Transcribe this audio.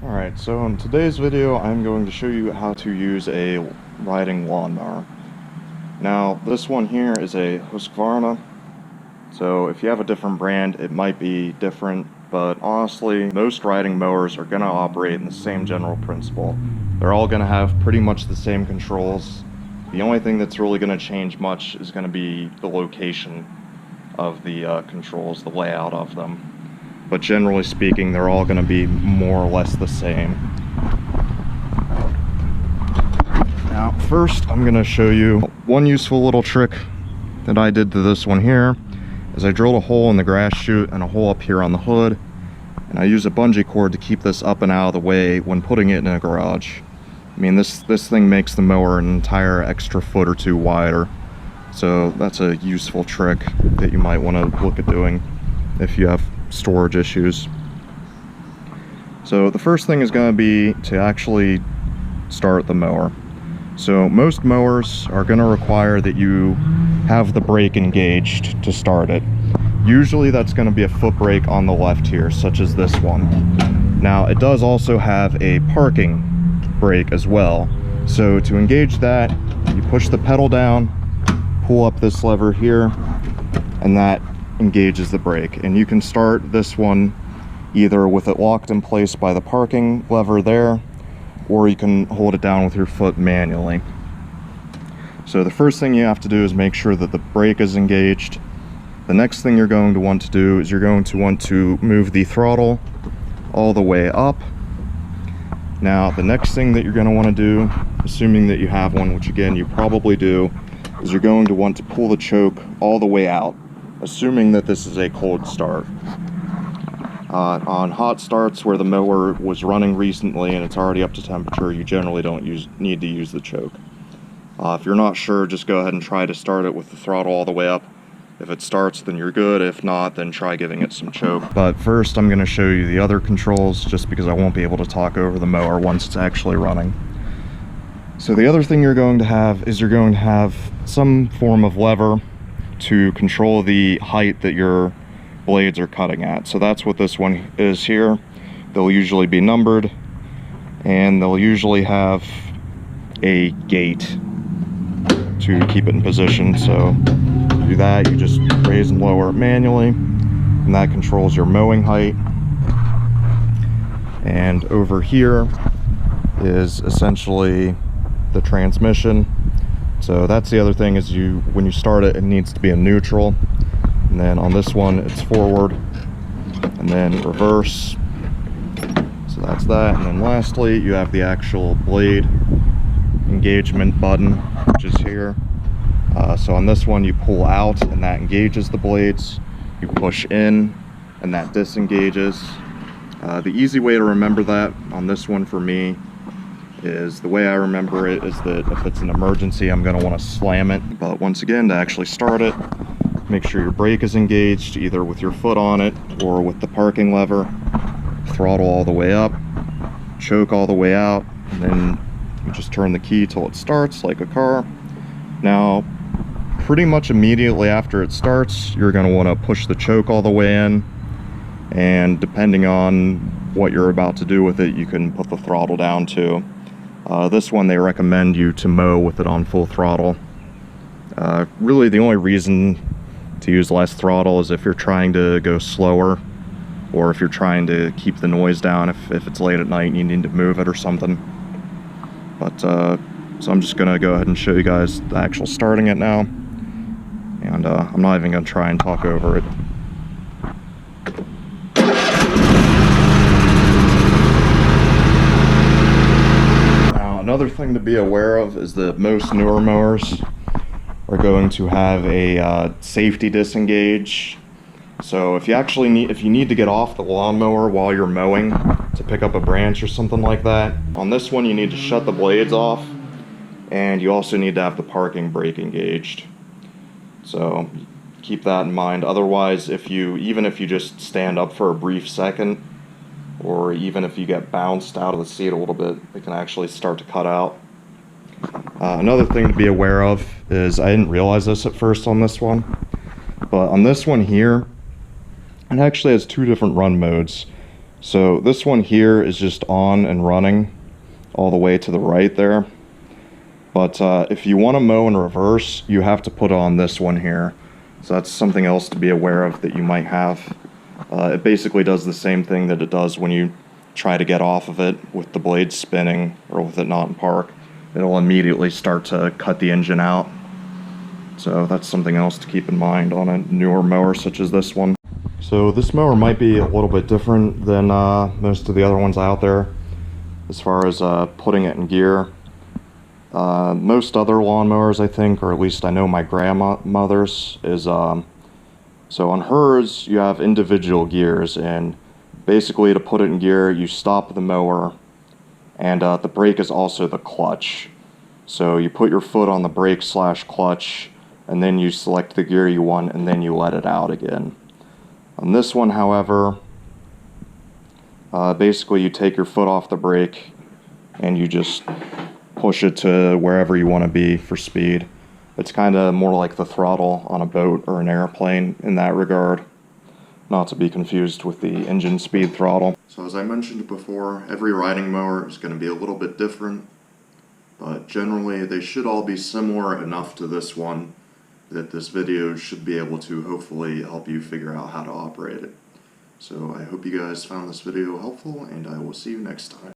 Alright, so in today's video I'm going to show you how to use a riding lawnmower. Now this one here is a Husqvarna, so if you have a different brand it might be different, but honestly most riding mowers are going to operate in the same general principle. They're all going to have pretty much the same controls. The only thing that's really going to change much is going to be the location of the controls, the layout of them. But generally speaking, they're all going to be more or less the same. Now, first, I'm going to show you one useful little trick that I did to this one here. Is I drilled a hole in the grass chute and a hole up here on the hood, and I use a bungee cord to keep this up and out of the way when putting it in a garage. I mean, this thing makes the mower an entire extra foot or two wider. So that's a useful trick that you might want to look at doing if you have storage issues. So the first thing is going to be to actually start the mower. So most mowers are going to require that you have the brake engaged to start it. Usually that's going to be a foot brake on the left here, such as this one. Now it does also have a parking brake as well. So to engage that, you push the pedal down, pull up this lever here, and that engages the brake. And you can start this one either with it locked in place by the parking lever there, or you can hold it down with your foot manually. So the first thing you have to do is make sure that the brake is engaged. The next thing you're going to want to do is you're going to want to move the throttle all the way up. Now the next thing that you're going to want to do, assuming that you have one, which again you probably do, is you're going to want to pull the choke all the way out, assuming that this is a cold start. On hot starts where the mower was running recently and it's already up to temperature, you generally don't need to use the choke. If you're not sure, just go ahead and try to start it with the throttle all the way up. If it starts, then you're good. If not, then try giving it some choke. But first I'm going to show you the other controls, just because I won't be able to talk over the mower once it's actually running. So the other thing you're going to have is you're going to have some form of lever to control the height that your blades are cutting at. So that's what this one is here. They'll usually be numbered, and they'll usually have a gate to keep it in position. So to do that, you just raise and lower it manually, and that controls your mowing height. And over here is essentially the transmission. So that's the other thing, is when you start it, it needs to be in neutral. And then on this one, it's forward and then reverse. So that's that. And then lastly, you have the actual blade engagement button, which is here. So on this one, you pull out and that engages the blades. You push in and that disengages. The easy way to remember that on this one for me is, the way I remember it is that if it's an emergency, I'm going to want to slam it. But once again, to actually start it, make sure your brake is engaged either with your foot on it or with the parking lever. Throttle all the way up, choke all the way out, and then you just turn the key till it starts like a car. Now pretty much immediately after it starts, you're going to want to push the choke all the way in, and depending on what you're about to do with it, you can put the throttle down too. This one, they recommend you to mow with it on full throttle. Really the only reason to use less throttle is if you're trying to go slower, or if you're trying to keep the noise down, if it's late at night and you need to move it or something. But so I'm just gonna go ahead and show you guys the actual starting it now, and I'm not even gonna try and talk over it. Another thing to be aware of is that most newer mowers are going to have a safety disengage. So if you need to get off the lawnmower while you're mowing to pick up a branch or something like that, on this one you need to shut the blades off, and you also need to have the parking brake engaged. So keep that in mind. Otherwise, even if you just stand up for a brief second, or even if you get bounced out of the seat a little bit, it can actually start to cut out. Another thing to be aware of is, I didn't realize this at first on this one, but on this one here, it actually has two different run modes. So this one here is just on and running all the way to the right there. But if you want to mow in reverse, you have to put on this one here. So that's something else to be aware of that you might have. It basically does the same thing that it does when you try to get off of it with the blade spinning or with it not in park. It'll immediately start to cut the engine out. So that's something else to keep in mind on a newer mower such as this one. So this mower might be a little bit different than most of the other ones out there as far as putting it in gear. Most other lawnmowers, I think, or at least I know my grandmother's, is so on hers you have individual gears, and basically to put it in gear you stop the mower, and the brake is also the clutch. So you put your foot on the brake / clutch, and then you select the gear you want, and then you let it out again. On this one, however, basically you take your foot off the brake and you just push it to wherever you want to be for speed. It's kind of more like the throttle on a boat or an airplane in that regard, not to be confused with the engine speed throttle. So as I mentioned before, every riding mower is going to be a little bit different, but generally they should all be similar enough to this one that this video should be able to hopefully help you figure out how to operate it. So I hope you guys found this video helpful, and I will see you next time.